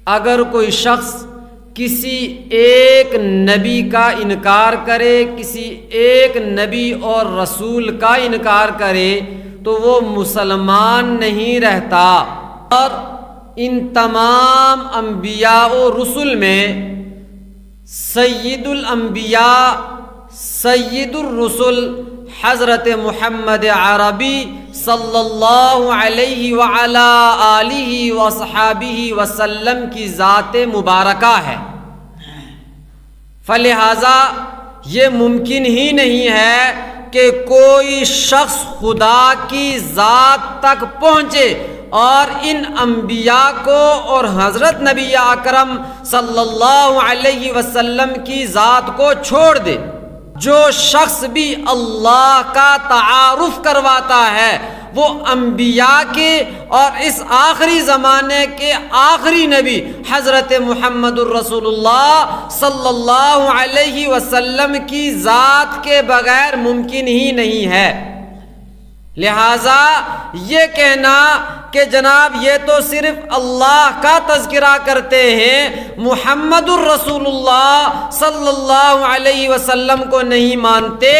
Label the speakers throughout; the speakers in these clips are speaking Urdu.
Speaker 1: اگر کوئی شخص کسی ایک نبی کا انکار کرے، کسی ایک نبی اور رسول کا انکار کرے تو وہ مسلمان نہیں رہتا۔ اور ان تمام انبیاء و رسل میں سید الانبیاء سید الرسل حضرت محمد عربی صلی اللہ علیہ وعلا آلہ وصحابہ وسلم کی ذات مبارکہ ہے، فلہذا یہ ممکن ہی نہیں ہے کہ کوئی شخص خدا کی ذات تک پہنچے اور ان انبیاء کو اور حضرت نبی اکرم صلی اللہ علیہ وسلم کی ذات کو چھوڑ دے۔ جو شخص بھی اللہ کا تعارف کرواتا ہے وہ انبیاء کے اور اس آخری زمانے کے آخری نبی حضرت محمد الرسول اللہ صلی اللہ علیہ وسلم کی ذات کے بغیر ممکن ہی نہیں ہے۔ لہذا یہ کہنا کہ جناب یہ تو صرف اللہ کا تذکرہ کرتے ہیں، محمد الرسول اللہ صلی اللہ علیہ وسلم کو نہیں مانتے،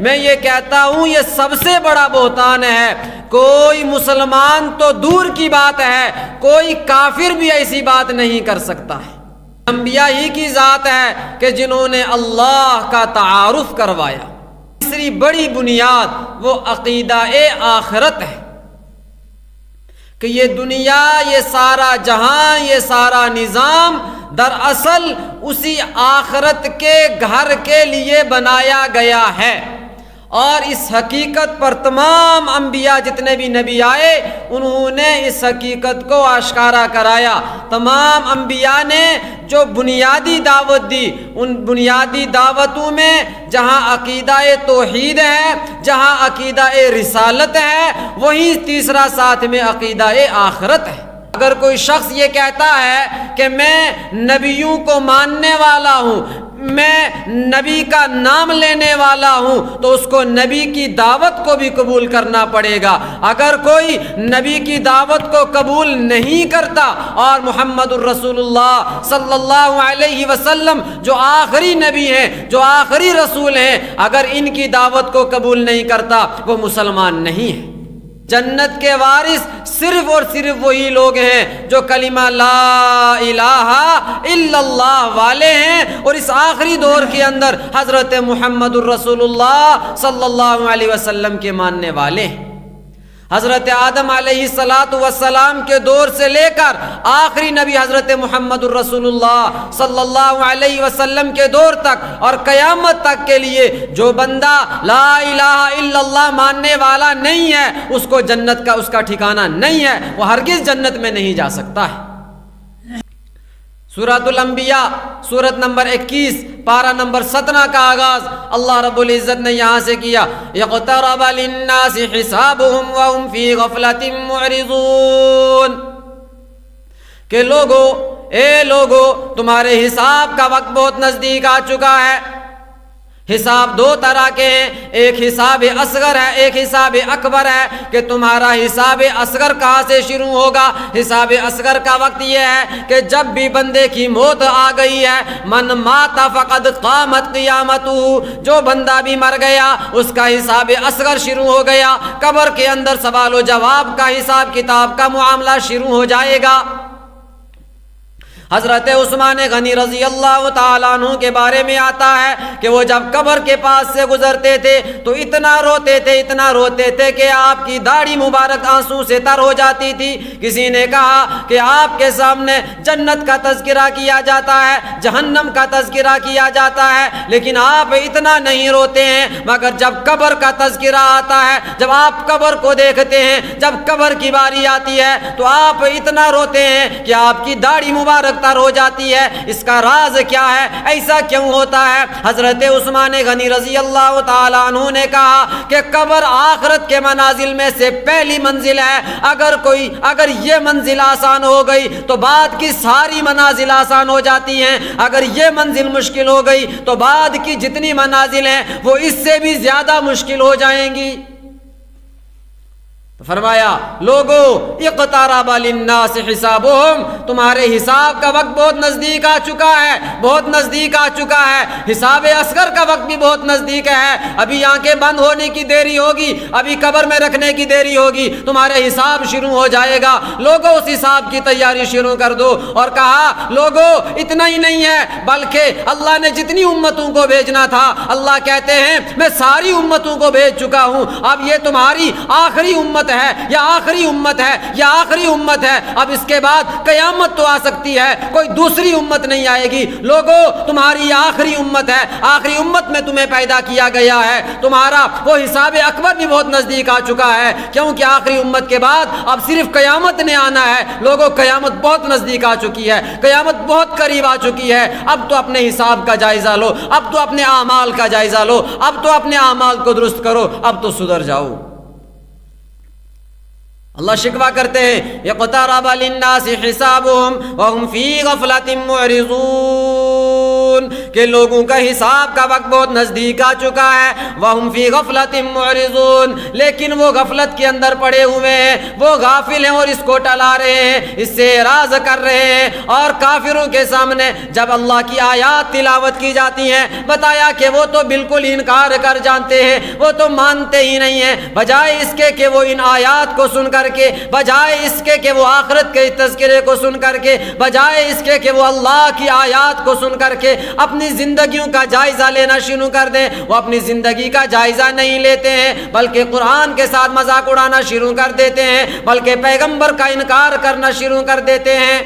Speaker 1: میں یہ کہتا ہوں یہ سب سے بڑا بہتان ہے۔ کوئی مسلمان تو دور کی بات ہے، کوئی کافر بھی ایسی بات نہیں کر سکتا ہے۔ انبیاء ہی کی ذات ہے کہ جنہوں نے اللہ کا تعارف کروایا۔ تیسری بڑی بنیاد وہ عقیدہ آخرت ہے کہ یہ دنیا، یہ سارا جہاں، یہ سارا نظام دراصل اسی آخرت کے گھر کے لیے بنایا گیا ہے، اور اس حقیقت پر تمام انبیاء جتنے بھی نبی آئے انہوں نے اس حقیقت کو آشکارا کرایا۔ تمام انبیاء نے جو بنیادی دعوت دی، ان بنیادی دعوتوں میں جہاں عقیدہ توحید ہے، جہاں عقیدہ رسالت ہے، وہیں تیسرا ساتھ میں عقیدہ آخرت ہے۔ اگر کوئی شخص یہ کہتا ہے کہ میں نبیوں کو ماننے والا ہوں، میں نبی کا نام لینے والا ہوں، تو اس کو نبی کی دعوت کو بھی قبول کرنا پڑے گا۔ اگر کوئی نبی کی دعوت کو قبول نہیں کرتا اور محمد الرسول اللہ صلی اللہ علیہ وسلم جو آخری نبی ہیں، جو آخری رسول ہیں، اگر ان کی دعوت کو قبول نہیں کرتا وہ مسلمان نہیں ہے۔ جنت کے وارث صرف اور صرف وہی لوگ ہیں جو کلمہ لا الہ الا اللہ والے ہیں اور اس آخری دور کے اندر حضرت محمد الرسول اللہ صلی اللہ علیہ وسلم کے ماننے والے ہیں۔ حضرت آدم علیہ السلام کے دور سے لے کر آخری نبی حضرت محمد الرسول اللہ صلی اللہ علیہ وسلم کے دور تک اور قیامت تک کے لیے جو بندہ لا الہ الا اللہ ماننے والا نہیں ہے اس کو جنت کا اس کا ٹھکانہ نہیں ہے، وہ ہرگز جنت میں نہیں جا سکتا ہے۔ سورۃ الانبیاء سورت نمبر 21 پارہ نمبر 17 کا آغاز اللہ رب العزت نے یہاں سے کیا، اقترب للناس حسابهم وهم في غفلة معرضون، کہ لوگو اے لوگو تمہارے حساب کا وقت بہت نزدیک آ چکا ہے۔ حساب دو طرح کے ہیں، ایک حساب اصغر ہے، ایک حساب اکبر ہے، کہ تمہارا حساب اصغر کہاں سے شروع ہوگا؟ حساب اصغر کا وقت یہ ہے کہ جب بھی بندے کی موت آ گئی ہے، من مات فقد قامت قیامتہ، جو بندہ بھی مر گیا اس کا حساب اصغر شروع ہو گیا، قبر کے اندر سوال و جواب کا حساب کتاب کا معاملہ شروع ہو جائے گا۔ حضرت عثمان غنی رضی اللہ تعالیٰ عنہ کے بارے میں آتا ہے کہ وہ جب قبر کے پاس سے گزرتے تھے تو اتنا روتے تھے کہ آپ کی داڑھی مبارک آنسو سے تر ہو جاتی تھی۔ کسی نے کہا کہ آپ کے سامنے جنت کا تذکرہ کیا جاتا ہے، جہنم کا تذکرہ کیا جاتا ہے، لیکن آپ اتنا نہیں روتے ہیں، مگر جب قبر کا تذکرہ آتا ہے، جب آپ قبر کو دیکھتے ہیں، جب قبر کی باری آتی ہے تو آپ اتنا روتے ہیں کہ آپ کی داڑھی مبارک تر ہو جاتی ہے۔ اس کا راز کیا ہے؟ ایسا کیوں ہوتا ہے؟ حضرت عثمان غنی رضی اللہ تعالیٰ عنہ نے کہا کہ قبر آخرت کے منازل میں سے پہلی منزل ہے، اگر یہ منزل آسان ہو گئی تو بعد کی ساری منازل آسان ہو جاتی ہیں، اگر یہ منزل مشکل ہو گئی تو بعد کی جتنی منازل ہیں وہ اس سے بھی زیادہ مشکل ہو جائیں گی۔ فرمایا لوگو اقترب للناس حسابهم، تمہارے حساب کا وقت بہت نزدیک آ چکا ہے، بہت نزدیک آ چکا ہے، حساب اصغر کا وقت بھی بہت نزدیک ہے، ابھی آنکھیں بند ہونے کی دیری ہوگی، ابھی قبر میں رکھنے کی دیری ہوگی، تمہارے حساب شروع ہو جائے گا، لوگو اس حساب کی تیاری شروع کر دو۔ اور کہا لوگو اتنا ہی نہیں ہے بلکہ اللہ نے جتنی امتوں کو بھیجنا تھا، اللہ کہتے ہیں میں ساری امتوں کو بھیج چکا ہوں، اب یہ تمہاری آخری امت ہے، یا آخری امت ہے، یا آخری امت ہے، اب اس کے بعد قیامت تو آ سکتی ہے، کوئی دوسری امت نہیں آئے گی، لوگو تمہاری یہ آخری امت ہے، آخری امت میں تمہیں پیدا کیا گیا ہے، تمہارا وہ حساب اکبر بھی بہت نزدیک آ چکا ہے، کیونکہ آخری امت کے بعد اب صرف قیامت نے آنا ہے، لوگو قیامت بہت نزدیک آ چکی ہے، قیامت بہت قریب آ چکی ہے، اب تو اپنے حساب کا جائزہ لو، اب تو اپنے اعمال کا جائزہ لو، اب تو اپنے اعمال کو درست کرو، اب تو سدھر جاؤ۔ اللہ شکوہ کرتے ہیں اقترب للناس حسابهم وهم فی غفلۃ معرضون، کہ لوگوں کا حساب کا وقت بہت نزدیک آ چکا ہے، وهم فی غفلۃ معرضون، لیکن وہ غفلت کے اندر پڑے ہوئے ہیں، وہ غافل ہیں اور اس کو ٹلا رہے ہیں، اس سے اعراض کر رہے ہیں۔ اور کافروں کے سامنے جب اللہ کی آیات تلاوت کی جاتی ہیں، بتایا کہ وہ تو بالکل انکار کر جانتے ہیں، وہ تو مانتے ہی نہیں ہیں، بجائے اس کے کہ وہ ان آیات کو سن کر کے، بجائے اس کے کہ وہ آخرت کے تذکرے کو سن کر کے، بجائے اس کے کہ وہ اللہ کی آیات کو سن کر کے اپنی زندگیوں کا جائزہ لینا شروع کر دیں، وہ اپنی زندگی کا جائزہ نہیں لیتے ہیں، بلکہ قرآن کے ساتھ مذاق اڑانا شروع کر دیتے ہیں، بلکہ پیغمبر کا انکار کرنا شروع کر دیتے ہیں۔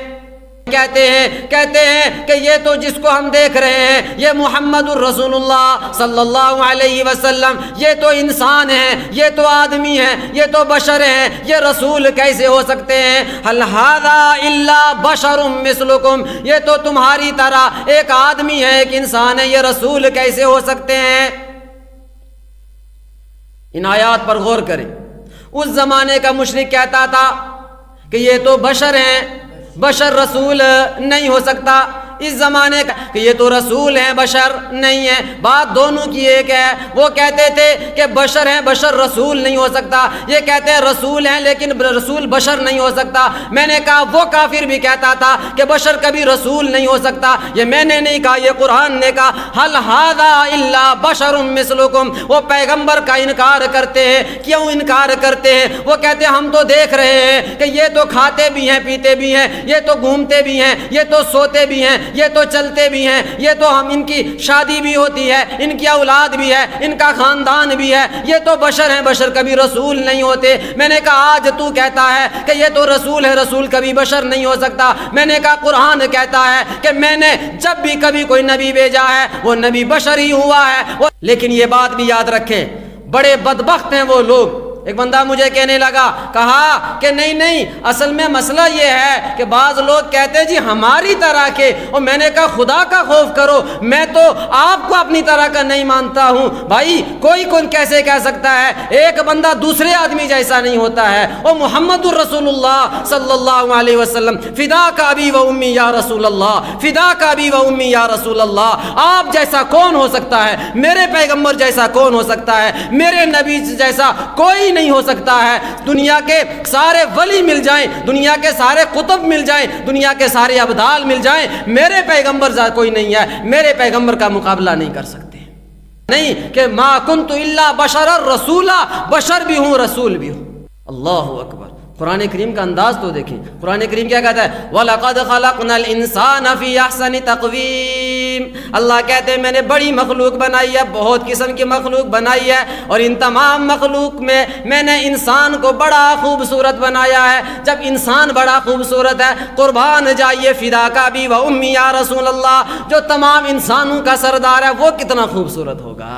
Speaker 1: کہتے ہیں کہ یہ تو جس کو ہم دیکھ رہے ہیں یہ محمد الرسول اللہ صلی اللہ علیہ وسلم، یہ تو انسان ہے، یہ تو آدمی ہے، یہ تو بشر ہیں، یہ رسول کیسے ہو سکتے ہیں؟ هل هذا الا بشر مثلکم، یہ تو تمہاری طرح ایک آدمی ہے، ایک انسان ہے، یہ رسول کیسے ہو سکتے ہیں؟ ان آیات پر غور کریں۔ اس زمانے کا مشرک کہتا تھا کہ یہ تو بشر ہیں، بشر رسول نہیں ہو سکتا، اس زمانے کا کہ یہ تو رسول ہیں، بشر نہیں ہے، بات دونوں کی ایک ہے۔ وہ کہتے تھے کہ بشر ہیں، بشر رسول نہیں ہو سکتا، یہ کہتے ہیں رسول ہیں لیکن رسول بشر نہیں ہو سکتا۔ میں نے کہا وہ کافر بھی کہتا تھا کہ بشر کبھی رسول نہیں ہو سکتا، یہ میں نے نہیں کہا، یہ قرآن نے کہا۔ هل هذا الا بشر مثلکم، وہ پیغمبر کا انکار کرتے ہیں۔ کیوں انکار کرتے ہیں؟ وہ کہتے ہیں ہم تو دیکھ رہے ہیں کہ یہ تو کھاتے بھی ہیں، پیتے بھی ہیں، یہ تو گھومتے بھی ہیں، یہ تو سوتے بھی ہیں، یہ تو چلتے بھی ہیں، یہ تو ہم ان کی شادی بھی ہوتی ہے، ان کی اولاد بھی ہے، ان کا خاندان بھی ہے، یہ تو بشر ہیں، بشر کبھی رسول نہیں ہوتے۔ میں نے کہا آج تو کہتا ہے کہ یہ تو رسول ہے، رسول کبھی بشر نہیں ہو سکتا۔ میں نے کہا قرآن کہتا ہے کہ میں نے جب بھی کبھی کوئی نبی بھیجا ہے وہ نبی بشر ہی ہوا ہے۔ لیکن یہ بات بھی یاد رکھیں، بڑے بدبخت ہیں وہ لوگ۔ ایک بندہ مجھے کہنے لگا، کہا کہ نہیں اصل میں مسئلہ یہ ہے کہ بعض لوگ کہتے ہیں جی ہماری طرح کے، اور میں نے کہا خدا کا خوف کرو، میں تو آپ کو اپنی طرح کا نہیں مانتا ہوں۔ بھائی کوئی کیسے کہہ سکتا ہے ایک بندہ دوسرے آدمی جیسا نہیں ہوتا ہے؟ وہ محمد الرسول اللہ صلی اللہ علیہ وسلم، فداک ابی و امی یا رسول اللہ، فداک ابی و امی یا رسول اللہ، آپ جیسا کون ہو سکتا ہے؟ میرے پیغمبر جیسا کون ہو سکتا ہے؟ میرے نبی جیسا کوئی نہیں ہو سکتا ہے۔ دنیا کے سارے ولی مل جائیں، دنیا کے سارے قطب مل جائیں، دنیا کے سارے ابدال مل جائیں، میرے پیغمبر کوئی نہیں ہے، میرے پیغمبر کا مقابلہ نہیں کر سکتے۔ نہیں کہ ما کنت الا بشر رسولا، بشر بھی ہوں رسول بھی ہوں۔ اللہ اکبر، قرآن کریم کا انداز تو دیکھیں، قرآن کریم کیا کہتا ہے؟ وَلَقَدْ خَلَقْنَا الْإِنسَانَ فِي أَحْسَنِ تَقْوِيمٍ، اللہ کہتے ہیں میں نے بڑی مخلوق بنائی ہے، بہت قسم کی مخلوق بنائی ہے، اور ان تمام مخلوق میں نے انسان کو بڑا خوبصورت بنایا ہے۔ جب انسان بڑا خوبصورت ہے، قربان جائیے فداک ابی و امی یا رسول اللہ، جو تمام انسانوں کا سردار ہے وہ کتنا خوبصورت ہوگا،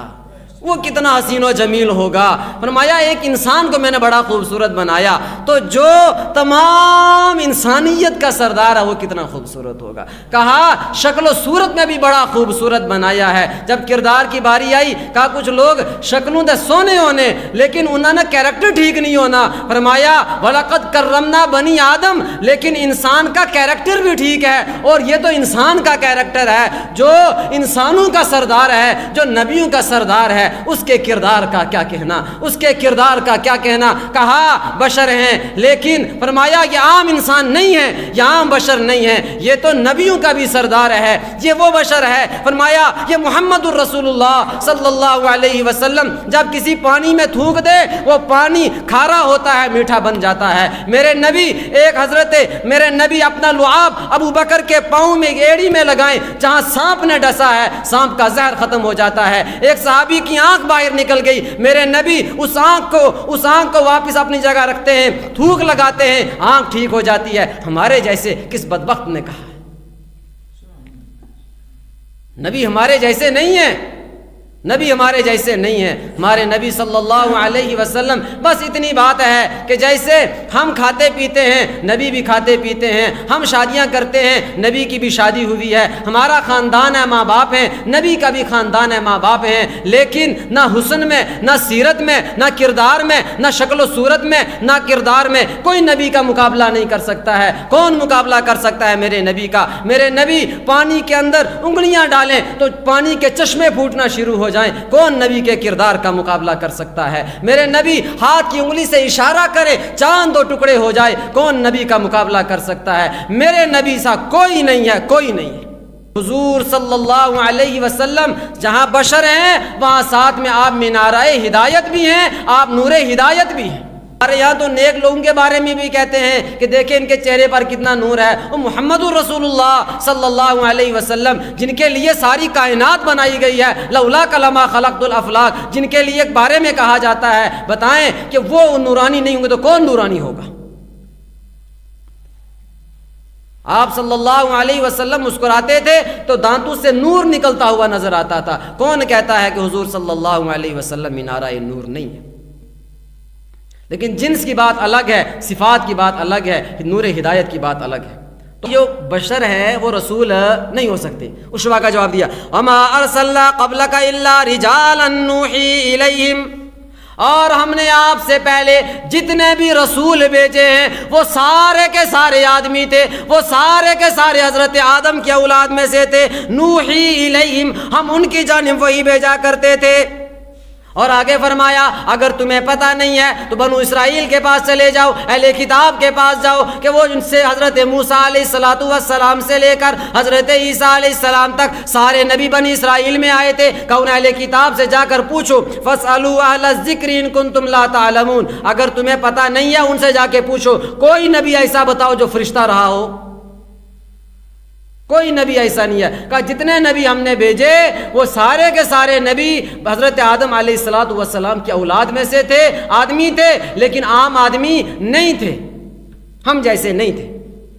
Speaker 1: وہ کتنا حسین و جمیل ہوگا۔ فرمایا ایک انسان کو میں نے بڑا خوبصورت بنایا، تو جو تمام انسانیت کا سردار ہے وہ کتنا خوبصورت ہوگا۔ کہا شکل و صورت میں بھی بڑا خوبصورت بنایا ہے۔ جب کردار کی باری آئی، کہا کچھ لوگ شکلوں دے سونے ہونے لیکن انہوں نے کیریکٹر ٹھیک نہیں ہونا۔ فرمایا وَلَقَدْ كَرَّمْنَا بَنِي آدم، لیکن انسان کا کیریکٹر بھی ٹھیک ہے، اور یہ تو انسان کا کیریکٹر ہے جو انسانوں کا سردار ہے، جو نبیوں کا سردار ہے، اس کے کردار کا کیا کہنا، اس کے کردار کا کیا کہنا۔ کہا بشر ہیں، لیکن فرمایا یہ عام انسان نہیں ہے، یہ عام بشر نہیں ہے، یہ تو نبیوں کا بھی سردار ہے، یہ وہ بشر ہے۔ فرمایا یہ محمد الرسول اللہ صلی اللہ علیہ وسلم جب کسی پانی میں تھوک دے وہ پانی کھارا ہوتا ہے، میٹھا بن جاتا ہے۔ میرے نبی میرے نبی اپنا لعاب ابو بکر کے پاؤں میں ایڑی میں لگائیں، جہاں سانپ نے ڈسا ہے سانپ کا زہر ختم ہو جاتا ہے۔ ایک صحابی کی آنکھ باہر نکل گئی، میرے نبی اس آنکھ کو واپس اپنی جگہ رکھتے ہیں، تھوک لگاتے ہیں، آنکھ ٹھیک ہو جاتی ہے۔ ہمارے جیسے کس بدبخت نے کہا نبی ہمارے جیسے نہیں ہیں، نبی ہمارے جیسے نہیں ہیں۔ ہمارے نبی صلی اللہ علیہ وسلم بس اتنی بات ہے کہ جیسے ہم کھاتے پیتے ہیں نبی بھی کھاتے پیتے ہیں، ہم شادیاں کرتے ہیں نبی کی بھی شادی ہوئی ہے، ہمارا خاندان ہے ماں باپ ہیں، نبی کا بھی خاندان ہے ماں باپ ہیں، لیکن نہ حسن میں، نہ سیرت میں، نہ کردار میں، نہ شکل و صورت میں، نہ کردار میں کوئی نبی کا مقابلہ نہیں کر سکتا ہے۔ کون مقابلہ کر سکتا ہے میرے نبی کا؟ میرے نبی پانی کے اندر انگلیاں ڈالیں تو پانی کے چشمے پھوٹنا شروع ہو جائیں، کون نبی کے کردار کا مقابلہ کر سکتا ہے؟ میرے نبی ہاتھ کی انگلی سے اشارہ کرے چاند دو ٹکڑے ہو جائے، کون نبی کا مقابلہ کر سکتا ہے؟ میرے نبی سا کوئی نہیں ہے، کوئی نہیں ہے۔ حضور صلی اللہ علیہ وسلم جہاں بشر ہیں وہاں ساتھ میں آپ مینارہ ہدایت بھی ہیں، آپ نور ہدایت بھی ہیں۔ ہمارے یہاں تو نیک لوگوں کے بارے میں بھی کہتے ہیں کہ دیکھیں ان کے چہرے پر کتنا نور ہے۔ وہ محمد الرسول اللہ صلی اللہ علیہ وسلم جن کے لیے ساری کائنات بنائی گئی ہے، لولا کلمہ خلقت الافلاق، جن کے لیے ایک بارے میں کہا جاتا ہے، بتائیں کہ وہ نورانی نہیں ہوں گے تو کون نورانی ہوگا؟ آپ صلی اللہ علیہ وسلم مسکراتے تھے تو دانتوں سے نور نکلتا ہوا نظر آتا تھا۔ کون کہتا ہے کہ حضور صلی اللہ علیہ وسلم مینارہ نور نہیں ہے؟ لیکن جنس کی بات الگ ہے، صفات کی بات الگ ہے، نور ہدایت کی بات الگ ہے۔ تو جو بشر ہے وہ رسول نہیں ہو سکتے۔ عشوا کا جواب دیا، وَمَا أَرْسَلْنَا قَبْلَكَ إِلَّا رِجَالًا نُوحِي إِلَيْهِمْ، اور ہم نے آپ سے پہلے جتنے بھی رسول بھیجے ہیں وہ سارے کے سارے آدمی تھے، وہ سارے کے سارے حضرت آدم کی اولاد میں سے تھے۔ نوحی الیہم، ہم ان کی جانب وہی بھیجا کرتے تھے۔ اور آگے فرمایا اگر تمہیں پتہ نہیں ہے تو بنو اسرائیل کے پاس چلے جاؤ، اہل کتاب کے پاس جاؤ کہ وہ ان سے حضرت موسیٰ علیہ السلام سے لے کر حضرت عیسیٰ علیہ السلام تک سارے نبی بنی اسرائیل میں آئے تھے کہ ان اہل کتاب سے جا کر پوچھو، فَاسْأَلُوا أَهْلَ الذِّكْرِ إِن كُنتُمْ لَا تَعْلَمُونَ، اگر تمہیں پتہ نہیں ہے ان سے جا کے پوچھو۔ کوئی نبی ایسا بتاؤ جو فرشتہ رہا ہو، کوئی نبی ایسا نہیں ہے۔ کہا جتنے نبی ہم نے بھیجے وہ سارے کے سارے نبی حضرت آدم علیہ السلام کی اولاد میں سے تھے، آدمی تھے، لیکن عام آدمی نہیں تھے، ہم جیسے نہیں تھے۔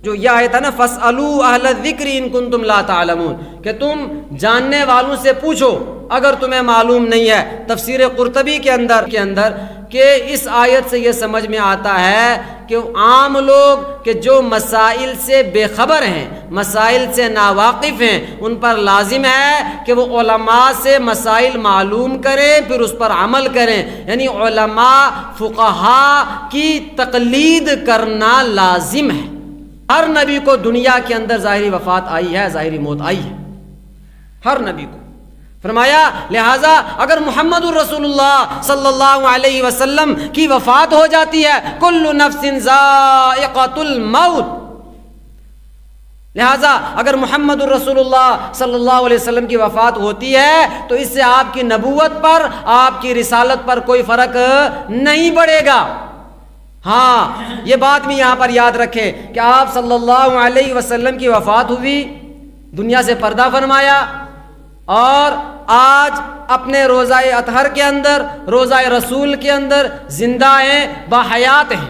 Speaker 1: جو یہ آیت ہے نا فَاسْأَلُوا أَهْلَ الذِّكْرِ إِن كُنتُمْ لَا تَعْلَمُونَ، کہ تم جاننے والوں سے پوچھو اگر تمہیں معلوم نہیں ہے۔ تفسیر قرطبی کے اندر کہ اس آیت سے یہ سمجھ میں آتا ہے کہ عام لوگ کہ جو مسائل سے بے خبر ہیں، مسائل سے ناواقف ہیں، ان پر لازم ہے کہ وہ علماء سے مسائل معلوم کریں پھر اس پر عمل کریں، یعنی علماء فقہاء کی تقلید کرنا لازم ہے۔ ہر نبی کو دنیا کے اندر ظاہری وفات آئی ہے، ظاہری موت آئی ہے، ہر نبی کو۔ فرمایا لہٰذا اگر محمد الرسول اللہ صلی اللہ علیہ وسلم کی وفات ہو جاتی ہے، کل نفس ذائقۃ الموت، لہٰذا اگر محمد الرسول اللہ صلی اللہ علیہ وسلم کی وفات ہوتی ہے تو اس سے آپ کی نبوت پر، آپ کی رسالت پر کوئی فرق نہیں پڑے گا۔ ہاں یہ بات بھی یہاں پر یاد رکھیں کہ آپ صلی اللہ علیہ وسلم کی وفات ہوئی، دنیا سے پردہ فرمایا، اور آج اپنے روزہ اطہر کے اندر، روزہ رسول کے اندر زندہ ہیں، باحیات ہیں۔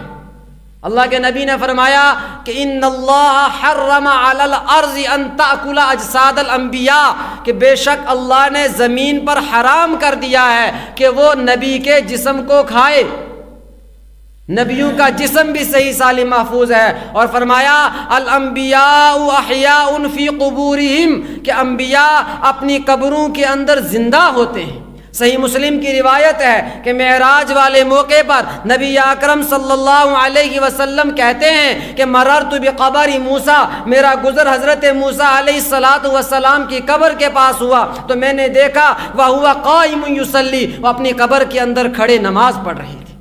Speaker 1: اللہ کے نبی نے فرمایا کہ ان اللہ حرم علی الارض ان تاکل اجساد الانبیاء، کہ بے شک اللہ نے زمین پر حرام کر دیا ہے کہ وہ نبی کے جسم کو کھائے۔ نبیوں کا جسم بھی صحیح سالم محفوظ ہے، اور فرمایا الانبیاء احیاء فی قبورہم، کہ انبیاء اپنی قبروں کے اندر زندہ ہوتے ہیں۔ صحیح مسلم کی روایت ہے کہ معراج والے موقع پر نبی اکرم صلی اللہ علیہ وسلم کہتے ہیں کہ مررت بقبر موسیٰ، میرا گزر حضرت موسیٰ علیہ السلام کی قبر کے پاس ہوا تو میں نے دیکھا وَهُوَ قَائِمٌ يُصَلِّي، وہ اپنی قبر کے اندر کھڑے نماز پڑھ رہی تھی۔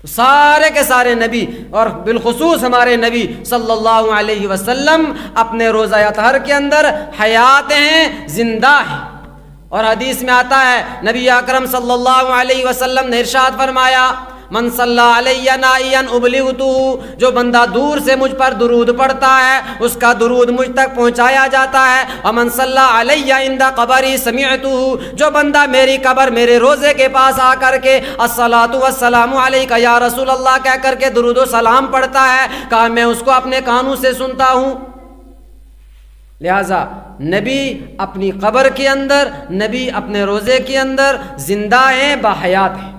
Speaker 1: سارے کے سارے نبی اور بالخصوص ہمارے نبی صلی اللہ علیہ وسلم اپنے روزہ اطہر کے اندر حیات ہیں، زندہ ہیں۔ اور حدیث میں آتا ہے نبی اکرم صلی اللہ علیہ وسلم نے ارشاد فرمایا من صلی علیہ نائیا ابلغتہ، جو بندہ دور سے مجھ پر درود پڑھتا ہے اس کا درود مجھ تک پہنچایا جاتا ہے، ومن صلی علیہ عند قبری سمعتہ، جو بندہ میری قبر میرے روزے کے پاس آ کر کے الصلاۃ والسلام علیک یا رسول اللہ کہہ کر کے درود و سلام پڑھتا ہے، کہا میں اس کو اپنے کانوں سے سنتا ہوں۔ لہٰذا نبی اپنی قبر کے اندر، نبی اپنے روزے کے اندر زندہ ہیں، باحیات ہیں،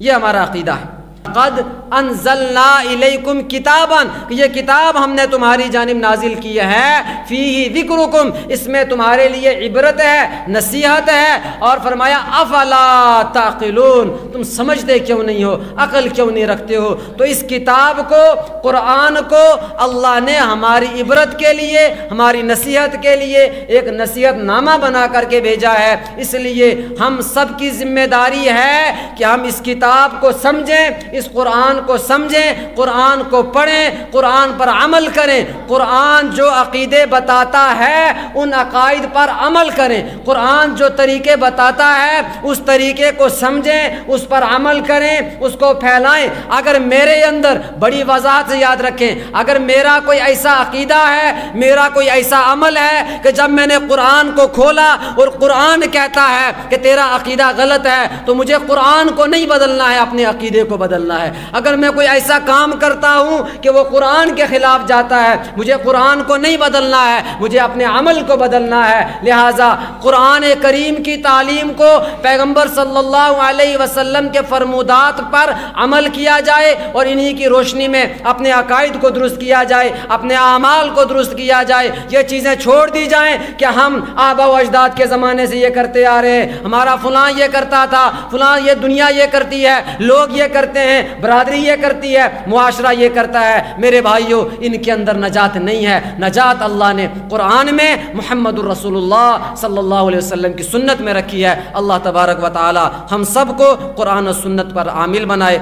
Speaker 1: یہ ہمارا عقیدہ ہے۔ قد انزلنا الیکم کتابا، یہ کتاب ہم نے تمہاری جانب نازل کی ہے، فیہ ذکرکم، اس میں تمہارے لیے عبرت ہے، نصیحت ہے، اور فرمایا افلا تعقلون، تم سمجھتے کیوں نہیں ہو، عقل کیوں نہیں رکھتے ہو۔ تو اس کتاب کو، قرآن کو اللہ نے ہماری عبرت کے لیے، ہماری نصیحت کے لیے ایک نصیحت نامہ بنا کر کے بھیجا ہے، اس لیے ہم سب کی ذمہ داری ہے کہ ہم اس کتاب کو سمجھیں، اس قرآن کو سمجھیں، قرآن کو پڑھیں، قرآن پر عمل کریں، قرآن جو عقیدے بتاتا ہے ان عقائد پر عمل کریں، قرآن جو طریقے بتاتا ہے اس طریقے کو سمجھیں، اس پر عمل کریں، اس کو پھیلائیں۔ اگر میرے اندر، بڑی وضاحت سے یاد رکھیں، اگر میرا کوئی ایسا عقیدہ ہے، میرا کوئی ایسا عمل ہے کہ جب میں نے قرآن کو کھولا اور قرآن کہتا ہے کہ تیرا عقیدہ غلط ہے، تو مجھے قرآن کو نہیں بدلنا ہے، اپنے عقیدے کو بدلنا ہے۔ اگر میں کوئی ایسا کام کرتا ہوں کہ وہ قرآن کے خلاف جاتا ہے، مجھے قرآن کو نہیں بدلنا ہے، مجھے اپنے عمل کو بدلنا ہے۔ لہٰذا قرآن کریم کی تعلیم کو، پیغمبر صلی اللہ علیہ وسلم کے فرمودات پر عمل کیا جائے اور انہی کی روشنی میں اپنے عقائد کو درست کیا جائے، اپنے اعمال کو درست کیا جائے، یہ چیزیں چھوڑ دی جائیں کہ ہم آبا و اجداد کے زمانے سے یہ کرتے آ رہے ہیں، ہمارا فلاں یہ کرتا تھا، فلاں یہ دنیا یہ کرتی ہے، لوگ یہ کرتے ہیں، برادری یہ کرتی ہے، معاشرہ یہ کرتا ہے۔ میرے بھائیوں، ان کے اندر نجات نہیں ہے۔ نجات اللہ نے قرآن میں محمد الرسول اللہ صلی اللہ علیہ وسلم کی سنت میں رکھی ہے۔ اللہ تبارک و تعالی ہم سب کو قرآن و سنت پر عامل بنائے۔